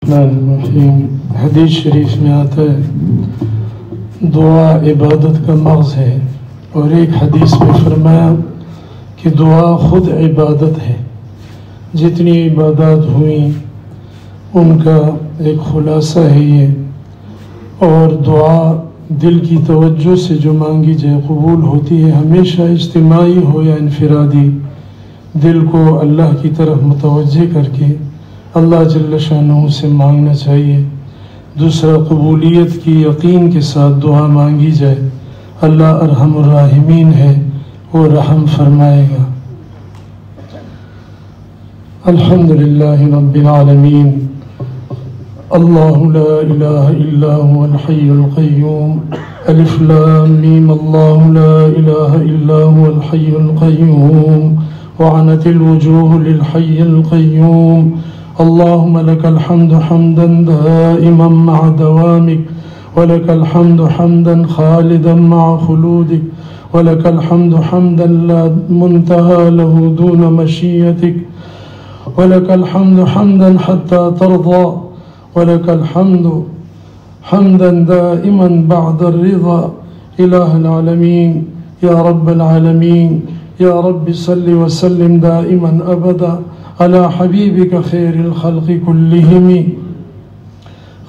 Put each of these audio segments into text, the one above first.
حدیث شریف میں آتا ہے دعا عبادت کا مغز ہے، اور ایک حدیث میں فرمایا کہ دعا خود عبادت ہے۔ جتنی عبادات ہوئیں ان کا ایک خلاصہ ہے یہ، اور دعا دل کی توجہ سے جو مانگی جائے قبول ہوتی ہے، ہمیشہ اجتماعی ہو یا انفرادی، دل کو اللہ کی طرف متوجہ کر کے اللہ جل شانہ سے مانگنا چاہیے۔ دوسرا، قبولیت کی یقین کے ساتھ دعا مانگی جائے، اللہ ارحم الراحمین ہے، وہ رحم فرمائے گا۔ الحمدللہ رب العالمین، اللہ لا الہ الا هو الحی القیوم، الف لام میم، اللہ لا الہ الا هو الحی القیوم، وعنت الوجوہ للحی القیوم، اللهم لك الحمد حمدا دائما مع دوامك، ولك الحمد حمدا خالدا مع خلودك، ولك الحمد حمدا لا منتهى له دون مشيتك، ولك الحمد حمدا حتى ترضى، ولك الحمد حمدا دائما بعد الرضا۔ إله العالمين يا رب العالمين، يا رب صل وسلم دائما أبدا على حبيبك خير الخلق كلهم۔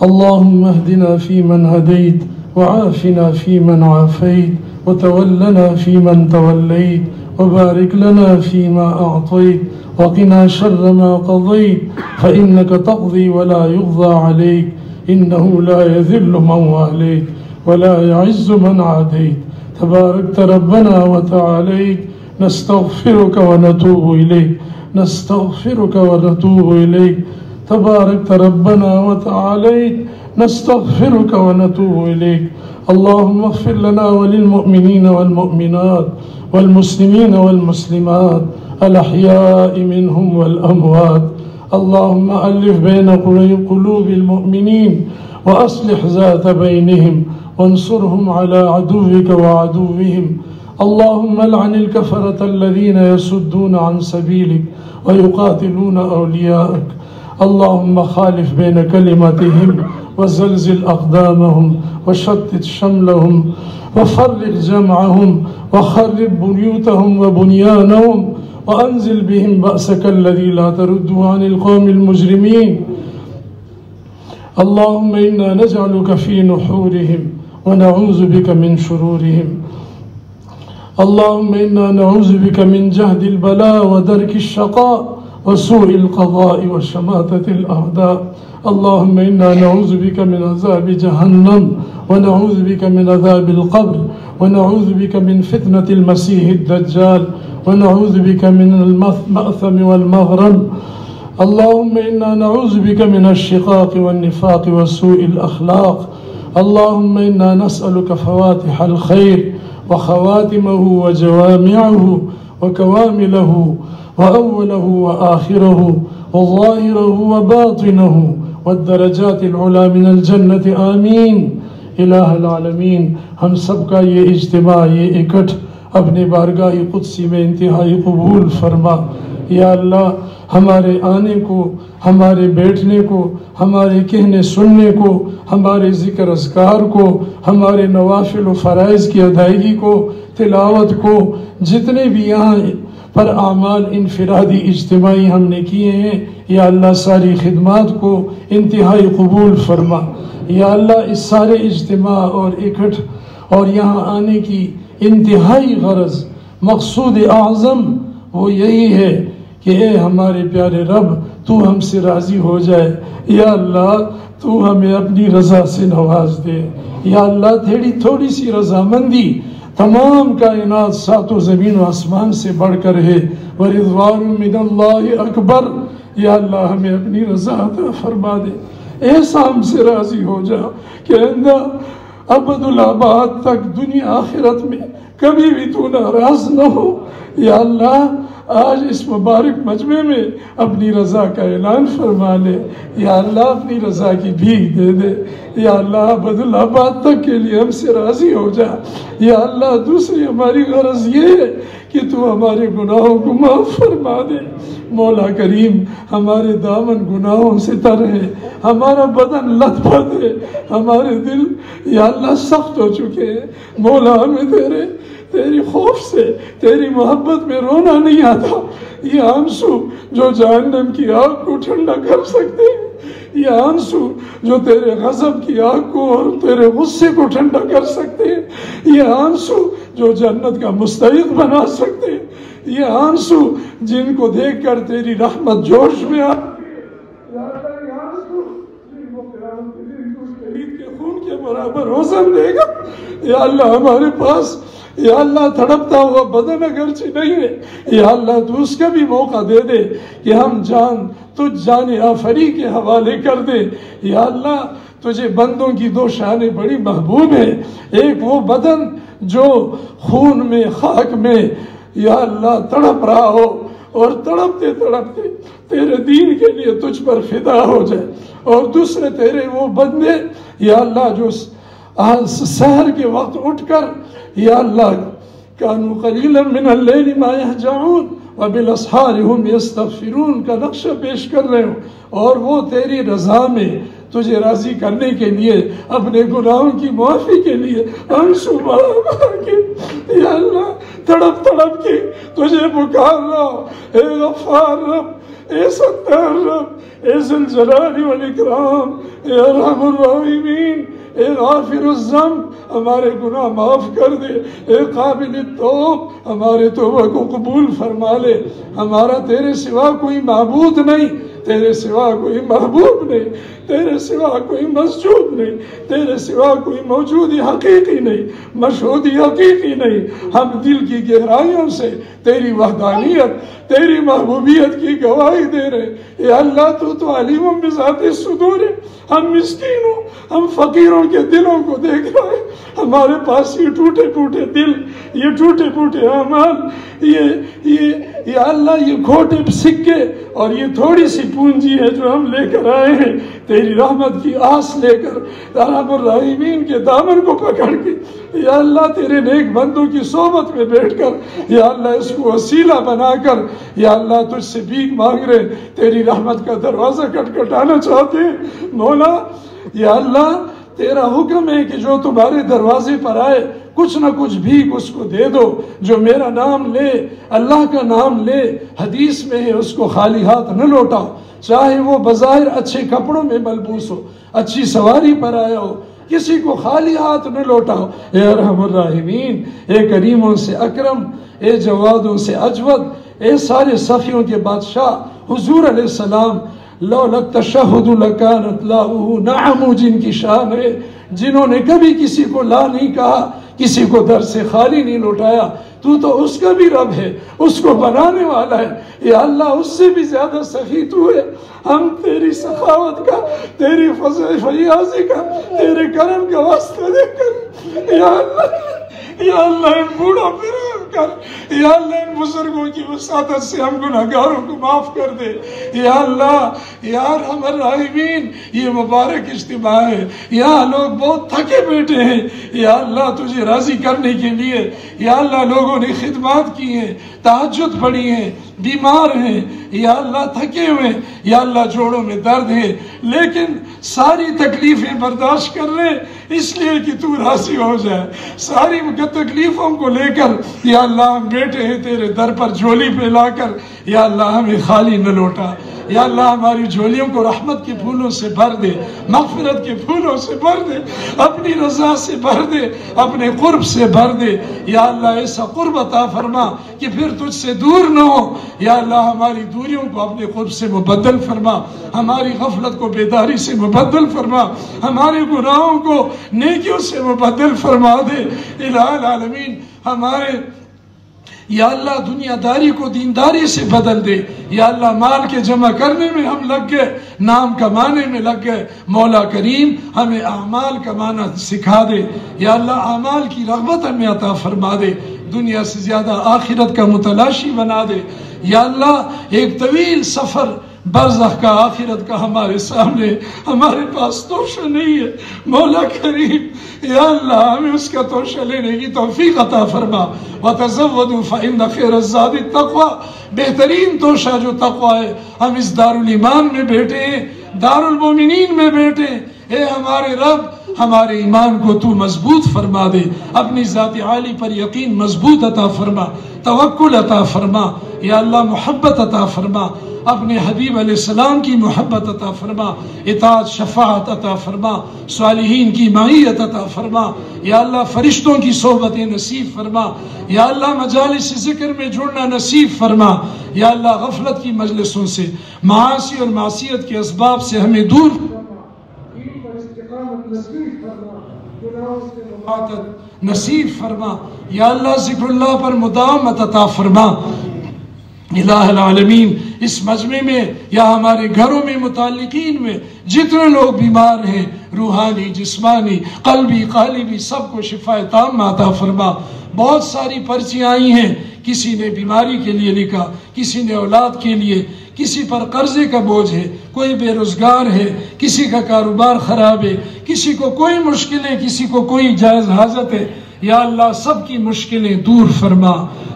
اللهم اهدنا فيمن هديت، وعافنا فيمن عافيت، وتولنا فيمن توليت، وبارك لنا فيما أعطيت، وقنا شر ما قضيت، فإنك تقضي ولا يقضى عليك، إنه لا يذل من واليت ولا يعز من عاديت، تباركت ربنا وتعاليت، نستغفرك ونتوب إليك، نستغفرك ونتوب إليك، تباركت ربنا وتعاليت، نستغفرك ونتوب إليك۔ اللهم اغفر لنا وللمؤمنين والمؤمنات والمسلمين والمسلمات الأحياء منهم والأموات، اللهم ألف بين قلوب المؤمنين وأصلح ذات بينهم وانصرهم على عدوك وعدوهم، اللهم لعن الكفرة الذين يصدون عن سبيلك ويقاتلون أولياءك، اللهم خالف بين كلمتهم وزلزل أقدامهم وشتت شملهم وفرق جمعهم وخرب بيوتهم وبنيانهم، وأنزل بهم بأسك الذي لا ترده عن القوم المجرمين، اللهم إنا نجعلك في نحورهم ونعوذ بك من شرورهم، اللهم إنا نعوذ بك من جهد البلاء ودرك الشقاء وسوء القضاء وشماتة الأعداء، اللهم إنا نعوذ بك من عذاب جهنم، ونعوذ بك من عذاب القبر، ونعوذ بك من فتنة المسيح الدجال، ونعوذ بك من المأثم والمغرم، اللهم إنا نعوذ بك من الشقاق والنفاق وسوء الأخلاق، اللهم إنا نسألك فواتح الخير وخواتمه وجوامعه وكوامله وأوله وآخره وظاهره وباطنه والدرجات العلا من الجنة آمین۔ الہ العالمین، ہم سب کا یہ اجتماع، یہ اکٹھ اپنے بارگاہ قدسی میں انتہائی قبول فرما۔ یا اللہ، ہمارے آنے کو، ہمارے بیٹھنے کو، ہمارے کہنے سننے کو، ہمارے ذکر اذکار کو، ہمارے نوافل و فرائض کی ادائیگی کو، تلاوت کو، جتنے بھی یہاں پر اعمال انفرادی اجتماعی ہم نے کیے ہیں، یا اللہ ساری خدمات کو انتہائی قبول فرما۔ یا اللہ، اس سارے اجتماع اور اکٹھ اور یہاں آنے کی انتہائی غرض، مقصود اعظم وہ یہی ہے کہ اے ہمارے پیارے رب، تو ہم سے راضی ہو جائے۔ یا اللہ، تو ہمیں اپنی رضا سے نواز دے۔ یا اللہ، تیری تھوڑی سی رضامندی تمام کائنات ساتوں زمین و آسمان سے بڑھ کر ہے۔ وَرِضْوَانٌ مِّنَ اللَّهِ أَكْبَرُ۔ یا اللہ، ہمیں اپنی رضا عطا فرما دے، ایسا ہم سے راضی ہو جا کہ آئندہ ابد الآباد تک دنیا آخرت میں کبھی بھی تو ناراض نہ ہو۔ یا اللہ، آج اس مبارک مجمع میں اپنی رضا کا اعلان فرما لے۔ یا اللہ، اپنی رضا کی بھیک دے دے۔ یا اللہ، ابد الآباد تک کے لیے ہم سے راضی ہو جا۔ یا اللہ، دوسری ہماری غرض یہ ہے کہ کہ تو ہمارے گناہوں کو معاف فرما دے۔ مولا کریم ہمارے دامن گناہوں سے تر ہے، ہمارا بدن لت پت ہے، ہمارے دل یا اللہ سخت ہو چکے ہیں۔ مولا ہمیں تیری خوف سے، تیری محبت میں رونا نہیں آتا۔ یہ آنسو جو جہنم کی آگ کو ٹھنڈا کر سکتے ہیں، یہ آنسو جو تیرے غضب کی آگ کو اور تیرے غصے کو ٹھنڈا کر سکتے ہیں، یہ آنسو جو جنت کا مستحق بنا سکتے ہیں، یہ آنسو جن کو دیکھ کر تیری رحمت جوش میں آتی ہے، یہ آنسو جن کو قیامت کے دن تو شہید کے خون کے برابر وزن دے گا۔ یا اللہ ہمارے پاس یا اللہ تڑپتا ہوا بدن اگرچہ نہیں ہے، یا اللہ تو اس کا بھی موقع دے دے کہ ہم تجھ جان آفری کے حوالے کر دے۔ یا اللہ تجھے بندوں کی دو شانیں بڑی محبوب ہیں، ایک وہ بدن جو خون میں خاک میں یا اللہ تڑپ رہا ہو اور تڑپتے تڑپتے تیرے دین کے لیے تجھ پر فدا ہو جائے، اور دوسرے تیرے وہ بندے یا اللہ جو سحر کے وقت اٹھ کر یا اللہ کانوا قلیلا من اللیل ما یہجعون وبالاسحار ہم یستغفرون کا نقشہ پیش کر رہے ہو، اور وہ تیری رضا میں تجھے راضی کرنے کے لیے، اپنے گناہوں کی معافی کے لیے آنسو بہا کے یا اللہ تڑپ تڑپ کے تجھے پکار رہا ہو۔ اے غفار رب، اے ستار رب، اے ذی الجلال والاکرام، اے ارحم الراحمین، اے غافر الذنب ہمارے گناہ معاف کر دے، اے قابل التوب ہمارے توبہ کو قبول فرما لے۔ ہمارا تیرے سوا کوئی معبود نہیں، تیرے سوا کوئی محبوب نہیں، تیرے سوا کوئی مسجود نہیں، تیرے سوا کوئی موجودی حقیقی نہیں، مشہودی حقیقی نہیں۔ ہم دل کی گہرائیوں سے تیری وحدانیت، تیری محبوبیت کی گواہی دے رہے۔ اے اللہ تو علیم بذات الصدور ہے، ہم مسکینوں، ہم فقیروں کے دلوں کو دیکھ رہے ہیں۔ ہمارے پاس یہ ٹوٹے پھوٹے دل، یہ ٹوٹے پھوٹے اعمال، یہ اللہ یہ کھوٹے سکے اور یہ تھوڑی سی پونجی ہے جو ہم لے کر آئے ہیں تیری رحمت کی آس لے کر، ارحم الراحمین کے دامن کو پکڑ کے یا اللہ تیرے نیک بندوں کی صحبت میں بیٹھ کر یا اللہ اس کو وسیلہ بنا کر یا اللہ تجھ سے بھیک مانگ رہے، تیری رحمت کا دروازہ کھٹکھٹانا چاہتے ہیں۔ مولا یا اللہ تیرا حکم ہے کہ جو تمہارے دروازے پر آئے کچھ نہ کچھ بھیک اس کو دے دو، جو میرا نام لے، اللہ کا نام لے، حدیث میں ہے اس کو خالی ہاتھ نہ لوٹاؤ، چاہے وہ بظاہر اچھے کپڑوں میں ملبوس ہو، اچھی سواری پر آیا ہو، کسی کو خالی ہاتھ نہ لوٹاؤ۔ اے ارحم الراحمین، اے کریموں سے اکرم، اے جوادوں سے اجود، اے سارے صفیوں کے بادشاہ حضور علیہ السلام، لولا التشہد لکانت لاؤہ نعم، جن کی شان ہے، جنہوں نے کبھی کسی کو لا نہیں کہا، کسی کو در سے خالی نہیں لوٹایا، تو اس کا بھی رب ہے، اس کو بنانے والا ہے۔ یا اللہ اس سے بھی زیادہ سخی تو ہے، ہم تیری سخاوت کا، تیری فضل فیاضی کا، تیرے کرم کا واسطہ دے کر یا اللہ ان بوڑھوں پہ رحم کر، یا اللہ ان بزرگوں کی وساطت سے ہم گناہگاروں کو معاف کر دے۔ یا اللہ یا ارحم الراحمین، یہ مبارک اجتماع ہے، یہاں لوگ بہت تھکے بیٹھے ہیں، یا اللہ تجھے راضی کرنے کے لیے یا اللہ لوگوں نے خدمات کی ہیں، تہجد پڑھی ہیں، بیمار ہیں، یا اللہ تھکے ہوئے، یا اللہ جوڑوں میں درد ہے، لیکن ساری تکلیفیں برداشت کر رہے اس لیے کہ تو راضی ہو جائے۔ ساری تکلیفوں کو لے کر یا اللہ ہم بیٹھے ہیں تیرے در پر جھولی پہ لا کر، یا اللہ ہمیں خالی نہ لوٹا، یا اللہ ہماری جھولیوں کو رحمت کے پھولوں سے بھر دے، مغفرت کے پھولوں سے بھر دے، اپنی رضا سے بھر دے، اپنے قرب سے بھر دے۔ یا اللہ ایسا قرب عطا فرما کہ پھر تجھ سے دور نہ ہو، یا اللہ ہماری دوریوں کو اپنے قرب سے مبدل فرما، ہماری غفلت کو بیداری سے مبدل فرما، ہمارے گناہوں کو نیکیوں سے مبدل فرما دے۔ الہ العالمین ہمارے یا اللہ دنیا داری کو دینداری سے بدل دے، یا اللہ مال کے جمع کرنے میں ہم لگ گئے، نام کمانے میں لگ گئے، مولا کریم ہمیں اعمال کمانا سکھا دے، یا اللہ اعمال کی رغبت ہمیں عطا فرما دے، دنیا سے زیادہ آخرت کا متلاشی بنا دے۔ یا اللہ ایک طویل سفر برزخ کا آخرت کا ہمارے سامنے، ہمارے پاس توشہ نہیں ہے۔ مولا کریم یا اللہ ہمیں اس کا توشہ لینے کی توفیق عطا فرما۔ وَتَزَوَّدُوا فَإِنَّ خَيْرَ الزَّادِ التَّقْوَىٰ، بہترین توشہ جو تقویٰ ہے۔ ہم اس دارالایمان میں بیٹھے ہیں، دارالمومنین میں بیٹھے ہیں، اے ہمارے رب ہمارے ایمان کو تو مضبوط فرما دے، اپنی ذات عالی پر یقین مضبوط عطا فرما، توکل عطا فرما، یا اللہ محبت عطا فرما، اپنے حبیب علیہ السلام کی محبت عطا فرما، اطاعت شفاعت عطا فرما، صالحین کی معیت عطا فرما، یا اللہ فرشتوں کی صحبت نصیب فرما، یا اللہ مجالس ذکر میں جڑنا نصیب فرما، یا اللہ غفلت کی مجلسوں سے، معاصی اور معصیت کے اسباب سے ہمیں دور نصیب فرما، یا اللہ ذکر اللہ پر مداومت عطا فرما۔ الہ العالمین اس مجمع میں یا ہمارے گھروں میں متعلقین میں جتنے لوگ بیمار ہیں، روحانی جسمانی قلبی قالبی، سب کو شفا تام عطا فرما۔ بہت ساری پرچیاں آئی ہیں، کسی نے بیماری کے لیے لکھا، کسی نے اولاد کے لیے، کسی پر قرضے کا بوجھ ہے، کوئی بے روزگار ہے، کسی کا کاروبار خراب ہے، کسی کو کوئی مشکلیں، کسی کو کوئی جائز حاجت ہے۔ یا اللہ سب کی مشکلیں دور فرما،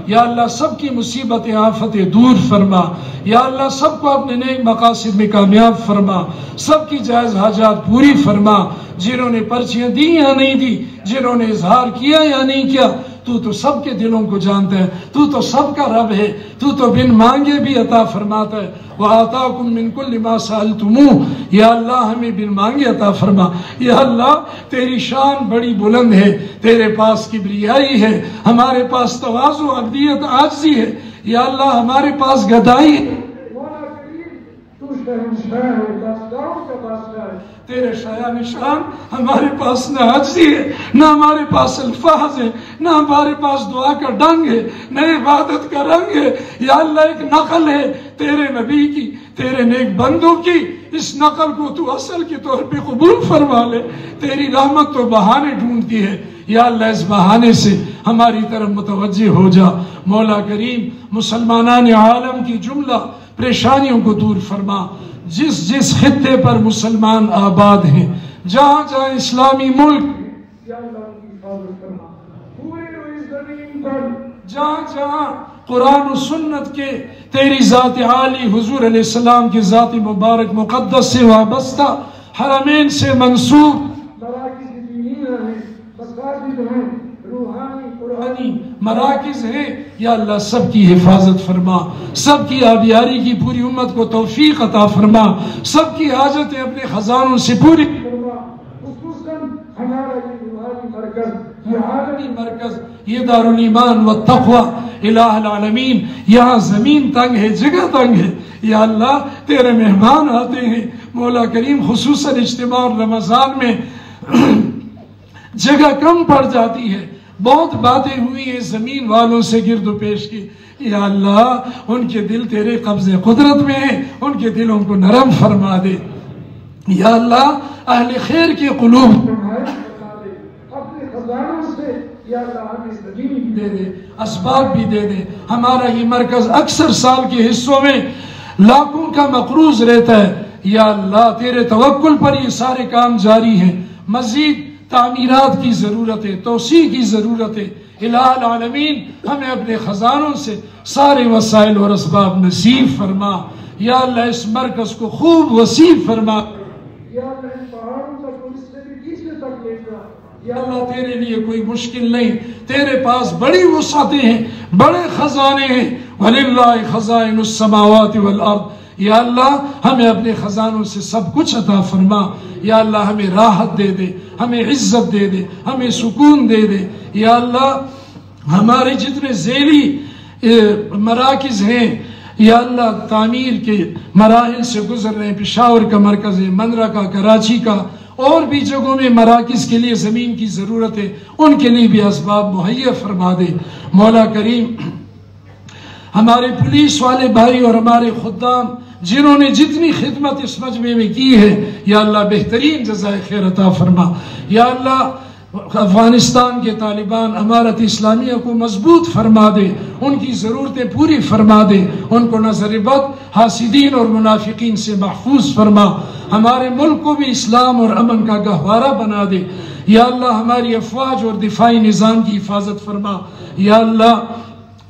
یا اللہ سب کی مصیبتیں آفتیں دور فرما، یا اللہ سب کو اپنے نیک مقاصد میں کامیاب فرما، سب کی جائز حاجات پوری فرما۔ جنہوں نے پرچیاں دی یا نہیں دی، جنہوں نے اظہار کیا یا نہیں کیا، تو سب کے دلوں کو جانتا ہے، تو سب کا رب ہے، تو بن مانگے بھی عطا فرماتا ہے۔ وَآتَاكُم مِّن كُلِّ مَا سَأَلْتُمُوهُ، یا اللہ ہمیں بن مانگے عطا فرما۔ یا اللہ تیری شان بڑی بلند ہے، تیرے پاس کبریائی ہے، ہمارے پاس تواضع عبدیت عاجزی ہے، یا اللہ ہمارے پاس گدائی ہے۔ تیرے شایان شان ہمارے پاس نہ عجزی ہے، نہ ہمارے پاس الفاظ ہے، نہ ہمارے پاس دعا کا ڈنگ ہے، نہ عبادت کا رنگ ہے۔ یا اللہ ایک نقل ہے تیرے نبی کی، تیرے نیک بندوں کی، اس نقل کو تو اصل کے طور پہ قبول فرما لے۔ تیری رحمت تو بہانے ڈھونڈتی ہے، یا اللہ اس بہانے سے ہماری طرف متوجہ ہو جا۔ مولا کریم مسلمانان عالم کی جملہ پریشانیوں کو دور فرما۔ جس جس خطے پر مسلمان آباد ہیں، جہاں جہاں اسلامی ملک، یا اللہ کی حفاظت فرما۔ پوری زمین پر جہاں جہاں قرآن و سنت کے تیری ذات عالی حضور علیہ السلام کی ذات مبارک مقدس سے وابستہ حرمین سے منسوب مراکز دینیہ ہیں، مساجد ہیں، روحانی قرآنی مراکز ہیں، یا اللہ سب کی حفاظت فرما، سب کی آبیاری کی پوری امت کو توفیق عطا فرما، سب کی حاجتیں اپنے خزانوں سے پوری فرما۔ خصوصاً ہمارا یہ روحانی مرکز، یہ عالمی مرکز، یہ دارالایمان والتقوی، الہ العالمین یہاں زمین تنگ ہے، جگہ تنگ ہے، یا اللہ تیرے مہمان آتے ہیں۔ مولا کریم خصوصاً اجتماع رمضان میں جگہ کم پڑ جاتی ہے، بہت باتیں ہوئی ہیں زمین والوں سے گرد و پیش کی، یا اللہ ان کے دل تیرے قبضے قدرت میں ہیں، ان کے دلوں کو نرم فرما دے۔ یا اللہ اہل خیر کے قلوب اپنے خزانوں سے یا اللہ ہمیں زمین دے دے، اسباب بھی دے دے۔ ہمارا یہ مرکز اکثر سال کے حصوں میں لاکھوں کا مقروض رہتا ہے، یا اللہ تیرے توکل پر یہ سارے کام جاری ہیں، مزید تعمیرات کی ضرورت ہے، توسیع کی ضرورت ہے۔ الہ العالمین ہمیں اپنے خزانوں سے سارے وسائل اور اسباب نصیب فرما، یا اللہ اس مرکز کو خوب وسیع فرما، یا اللہ ان پہاڑوں تک اور اس سے بھی پیچھے تک لے جا۔ یا اللہ تیرے لیے کوئی مشکل نہیں، تیرے پاس بڑی وسعتیں ہیں، بڑے خزانے ہیں۔ وَلِلَّهِ خَزَائِنُ السَّمَاوَاتِ وَالْأَرْضِ، یا اللہ ہمیں اپنے خزانوں سے سب کچھ عطا فرما، یا اللہ ہمیں راحت دے دے، ہمیں عزت دے دے، ہمیں سکون دے دے۔ یا اللہ ہمارے جتنے ذیلی مراکز ہیں، یا اللہ تعمیر کے مراحل سے گزر رہے ہیں، پشاور کا مرکز ہے، مندرہ کا، کراچی کا، اور بھی جگہوں میں مراکز کے لیے زمین کی ضرورت ہے، ان کے لیے بھی اسباب مہیا فرما دے۔ مولا کریم ہمارے پولیس والے بھائی اور ہمارے خدام جنہوں نے جتنی خدمت اس مجمع میں کی ہے، یا اللہ بہترین جزائے خیر عطا فرما۔ یا اللہ افغانستان کے طالبان امارت اسلامیہ کو مضبوط فرما دے، ان کی ضرورتیں پوری فرما دے، ان کو نظر بد حاسدین اور منافقین سے محفوظ فرما، ہمارے ملک کو بھی اسلام اور امن کا گہوارہ بنا دے۔ یا اللہ ہماری افواج اور دفاعی نظام کی حفاظت فرما۔ یا اللہ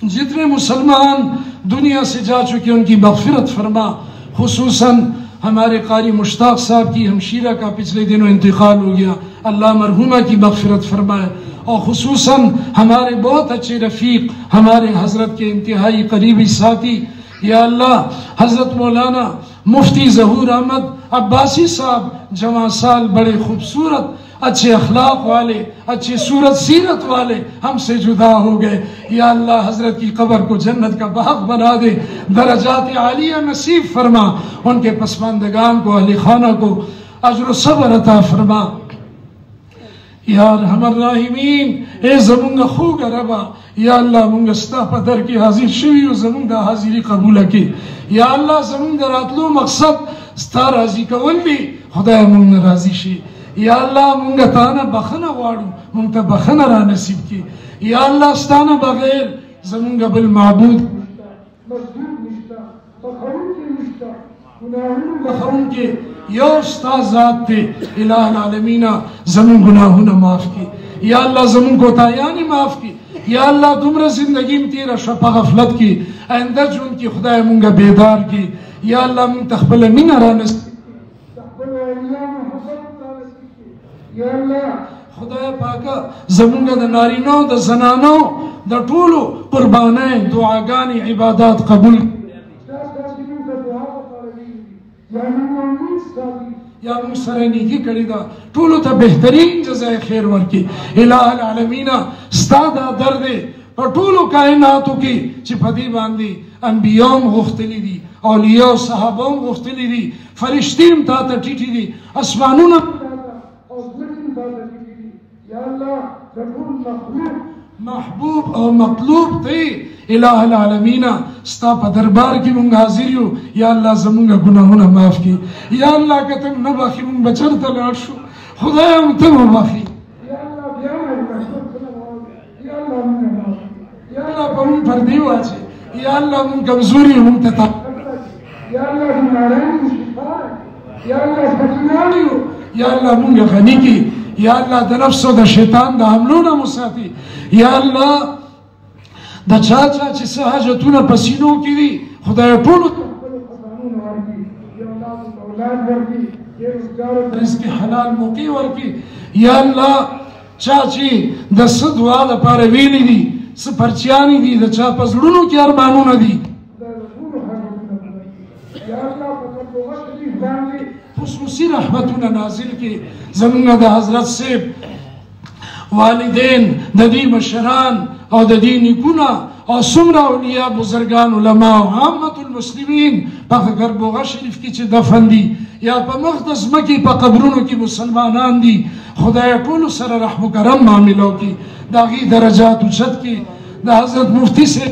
جتنے مسلمان دنیا سے جا چکے ان کی مغفرت فرما، خصوصاً ہمارے قاری مشتاق صاحب کی ہمشیرہ کا پچھلے دنوں انتقال ہو گیا، اللہ مرحومہ کی مغفرت فرمائے، اور خصوصاً ہمارے بہت اچھے رفیق ہمارے حضرت کے انتہائی قریبی ساتھی یا اللہ حضرت مولانا مفتی ظہور احمد عباسی صاحب جوان سال، بڑے خوبصورت اچھے اخلاق والے، اچھے صورت سیرت والے، ہم سے جدا ہو گئے۔ یا اللہ حضرت کی قبر کو جنت کا باغ بنا دے، درجات عالیہ نصیب فرما، ان کے پسماندگان کو، اہل خانہ کو اجر و صبر عطا فرما۔ یا ارحم الراحمین، اے زمونگا خوگا ربا، یا اللہ مونگا ستا پدر کی حاضر شوی و زمونگا حاضری قبول کی۔ یا اللہ زمونگا راتلو مقصد ستا راضی کول دی، خدا مونگا راضی شی۔ یا اللہ مونگا تانا بخنا وارو، مونگا بخنا را نصیب کی۔ یا اللہ ستانا بغیر زمونگا بالمعبود مضبوط نشتا، بخرون کی نشتا، گناہون بخرون کے یا استاد ذات تے، الہ العالمین زمون گناہونا معاف کی۔ یا اللہ زمون کو تایانی معاف کی۔ یا اللہ تمرا زندگی میں تیرا شپا غفلت کی، آئندہ جون کی خدا مونگا بیدار کی۔ یا اللہ مونگ تخبل من را نصیب کی، تخبل ایلیان حسن را نصیب کی۔ یا اللہ خدا پاکا زمونگا دا نارینو دا زنانو دا طولو قربانیں دعاگانی عبادات قبول کی۔ یا مونگ سرینی کی کری دا طولو تا بہترین جزائے خیر ورکی۔ الہ العالمین ستادا درد پر طولو کائناتو کی چی پدی باندی انبیاء غختلی دی، اولیاء صحابوں غختلی دی، فرشتیم تا تا ٹیٹی دی، اسمانون یا اللہ ربون مخلوق محبوب اور مطلوب تے الہ العالمین ستا پا دربار کی مونگ حاضریو۔ یا اللہ زمونگا گناہونا معاف کی۔ یا اللہ کہ تم نباخی مونگ بچرتا لارشو، خدایا مونگ تم مباخی۔ یا اللہ بیانا یا اللہ مونگا معاف، یا اللہ پا مونگ پردیو آچے، یا اللہ مونگ کمزوری مونگ تتا، یا اللہ ہمارین شفا ہے، یا اللہ سکنانی ہو، یا اللہ مونگا غنی کی، یا اللہ دا نفس و دا شیطان دا حملونا مساتی، یا اللہ دا چاچا چی سحاجتونا پسینوں کی دی خدای پولو رزق حلال موقع ورکی۔ یا اللہ چاچی دا صدوالا پارویلی دی، سپرچیانی دی، دا چا پزلونو کی ارمانونا دی، خصوصی رحمتونا نازل کی۔ زمانہ دا حضرت سے والدین دا دی مشران اور دا دی نکونا اور سمرہ اولیاء بزرگان علماء و عامت المسلمین پا گربوغا شریف کی چی دفن دی یا پا مقدس مکی پا قبرونو کی مسلمانان دی، خدای پولو سر رحم و کرم معاملوں کی، دا غی درجات اچھت کی، دا حضرت مفتی سے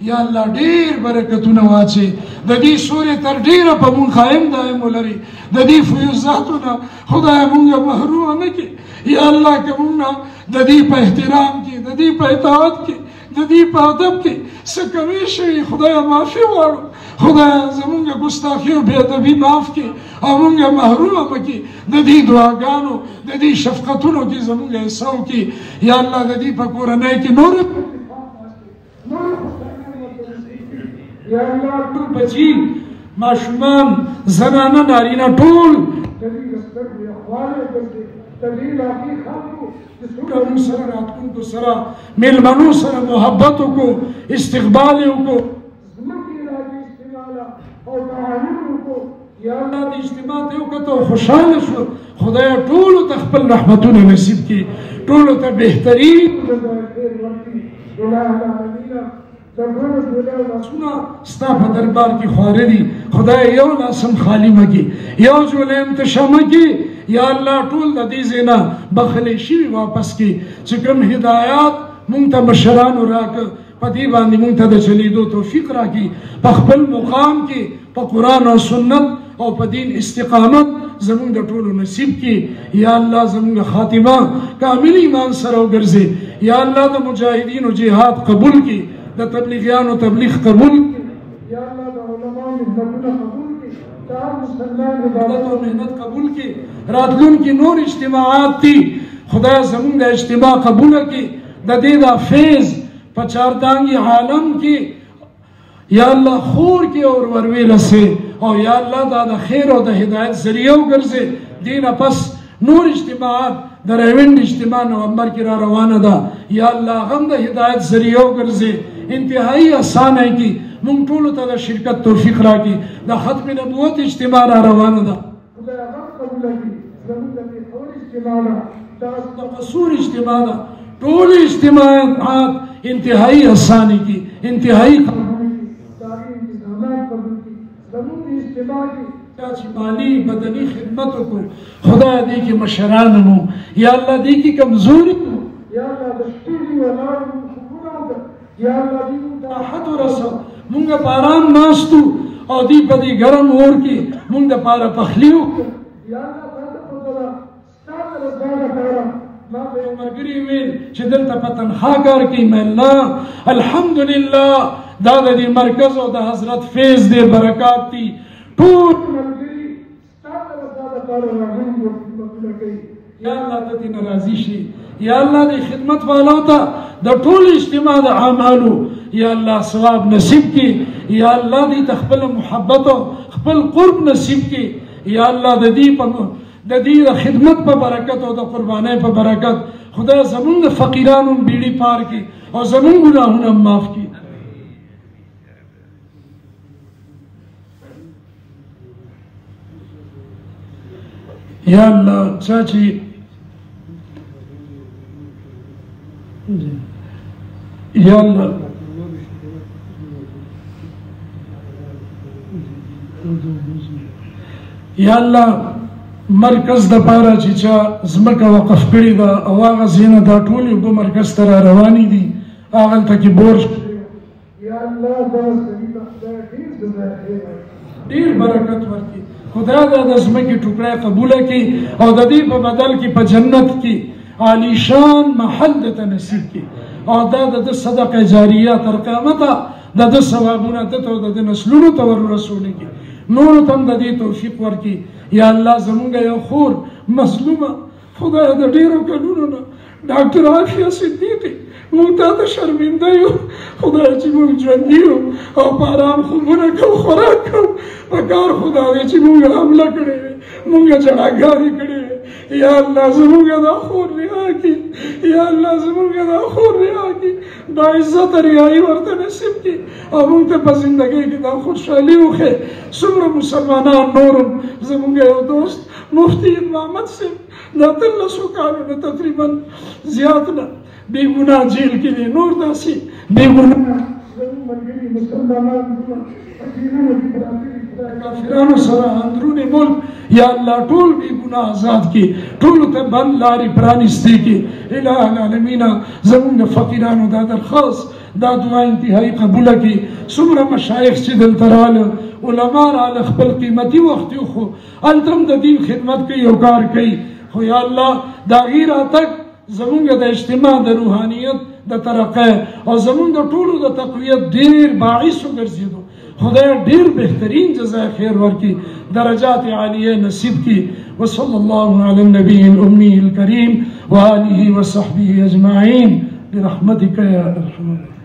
یا اللہ دیر برکتونا واچے، دا دی سوری تر دیر پا مون خائم دائمو لری، دا دی فیوزاتونا خدای مونگا محروم نکی۔ یا اللہ کہ مونگا دا دی پا احترام کی، دا دی پا اطاعت کی، دا دی پا ادب کی سکمیشوی خدای معافی وارو، خدای زمونگا گستاخیو بیدبی معاف کی اور مونگا محروم کی، دا دی دعاگانو دا دی شفقتونو کی زمونگا حصاو کی۔ یا اللہ دا دی پا قرآنائی کی نور یا اللہ ٹول بچی معشومان زنانا نارینا ٹول تلیل استقبی اخوالے کرتے تلیل آقی خاتو سورہ موسیٰ راتکن کو سرا ملمنو سرا محبتوں کو استقبالیوں کو زمکی راجی استقبالا اور تعالیوں کو یا اللہ دی اجتماع دیو کا تو خوشحال شو، خدای ٹولو تخبل رحمتون نصیب کی، ٹولو تا بہترین جزائے خیر وقتی الہ العالمین سنا ستا پا دربار کی خوارے دی، خدای یو لاسم خالی مکی، یو جو لے مکی، یا اللہ ٹول دا دیزینا بخلیشی واپس کی، چکم ہدایات مونتا مشرانو راک پا دیباندی مونتا دا چلی دو توفیق راکی، پا خپل مقام کی، پا قرآن و سنت او په دین استقامت زمونږ د ټولو نصیب کړي. یا الله زمونږ خاتمه کامل ایمان سره وګرځي. یا الله د مجاهدینو جهاد قبول کړي، د تبلیغیانو تبلیغ قبول کړي. یا الله د علماء محنتونه قبول کړي، د هر مسلمان عبادت او محنت قبول کړي. راتلونکي نور اجتماعات دي، خدای زمونږ د اجتماع قبول کړي. د دې د فیض په چارتانګي عالم کې یا الله خور کې اور ورویل سي، او یا الله دا د خیر او د هدایت ذریعہ وګرځي. دینه پس نور اجتماعات د ریوند اجتماع نومبر کې را روانه ده. یا الله غم د هدایت ذریعہ وګرځي. انتهایی آسان ہے کہ مونږ ټولو ته د شرکت توفیق راکړي. د ختم نبوت اجتماع را روانه ده. خدای هغه قبول کړي. زموږ د پیښور اجتماع ده، د قصور اجتماع ده، ټول اجتماعات انتهایی آسانی کی، انتهایی قبول کی، ساری انتظامات قبول کی. زموږ د اجتماع کې چې مالی بدنی خدمتو کو خدای دې کې مشران مو، یا الله دې کې کمزوري مو، یا الله د شپې ولاړ مو خبره وکړه. یا الله دې مونږ ته راحت ورسو. مونږ په آرام ناستو او دې په دې ګرم اور کې مونږ دپاره پخلی وکړو. یا الله تاسو په دغه ستا د رضا لپاره ما په یو ملګري ویل چې دلته په تنخوا کار کوي. الله الحمدلله دا د دې مرکز او د حضرت فیض دې برکات دي. ټول ملګري ستا د رضا لپاره راغلي او خدمتونه کوي. یا الله ته دې راضي شي. یا الله دې خدمت والو ته د ټول اجتماع د اعمالو یا الله ثواب نصیب کړي. یا الله دې ته خپل محبت او خپل قرب نصیب کړي. یا الله د دې خدمت په برکت او د قربانۍ په برکت خدای زمونږ فقیرانو بیړي پار کړي او زمونږ ګناهونه معاف کړي. یا الله چاچی یا الله یا الله مرکز د پاره چې چا ځمکه وقف کړې ده او هغه ځایونه دا ټول اوبه مرکز ته را روانې دي، هغلته کې بور یا الله دا سړي ته خدای ډېر برکت ورکړي. خدای دا د ځمکې ټوکړی قبوله کړي او د دې په بدل کې په جنت کې عالیشان محل درته نصیب کړي. او دا د صدقه جاریه تر قیامته د ده ثوابونه دته او د ده نسلونو ته ور رسولیږي. نورو ته هم د دې توفیق ورکړي. یا الله زمونږ یو خور مظلومه خدای د ډېرو کلونو نه ډاکټر عافیه صدیقي مونږ ته ته شرمنده یو خدای چې مونږ ژوندي یو او په ارام خوبونه کوو خوراک کوو په کار خدا دی چې مونږ حمله کړې وې مونږ جړاګانې کړې وې. یا الله زمونږ دا خور رها کړي. یا الله زمونږ دا خور رها کړي. دا عزت ریایي ورته نصیب کړي او مونږ ته په زندګۍ کې دا خوشحالي وښیي. څومره مسلمانان نورم زمونږ یو دوست مفتی محمد صاحب دا 1300 کالو نه تقریبا زیات نه بې ګناه جیل کې دی، نور داسې بې ګناه زموږ ملګري مسلمانان کافرانو سره اندرونې ملک یا الله ټول بې ګناه آزاد کړي، ټولو ته بند لارې پرانیستې کړي. الٰه العالمین زموږ د فقیرانو دا درخواست دا دعا انتهایی قبوله کړي. څومره مشایخ چې دلته راغله علما راغله خپل قیمتي وخت یې وخو هلته هم د دین خدمت کوي او کار کوي. خو یا الله د هغې راتګ زمونږ د اجتماع د روحانیت د ترقی او زمونږ د ټولو د تقویت ډېر باعث وګرځېدو. خدای ډېر بهترین جزای خیر ورکړي، درجات عالیه نصیب کړي. وصلی الله علی النبی الأمی الکریم وآله وصحبه اجمعین برحمتک یا ارحم الراحمین.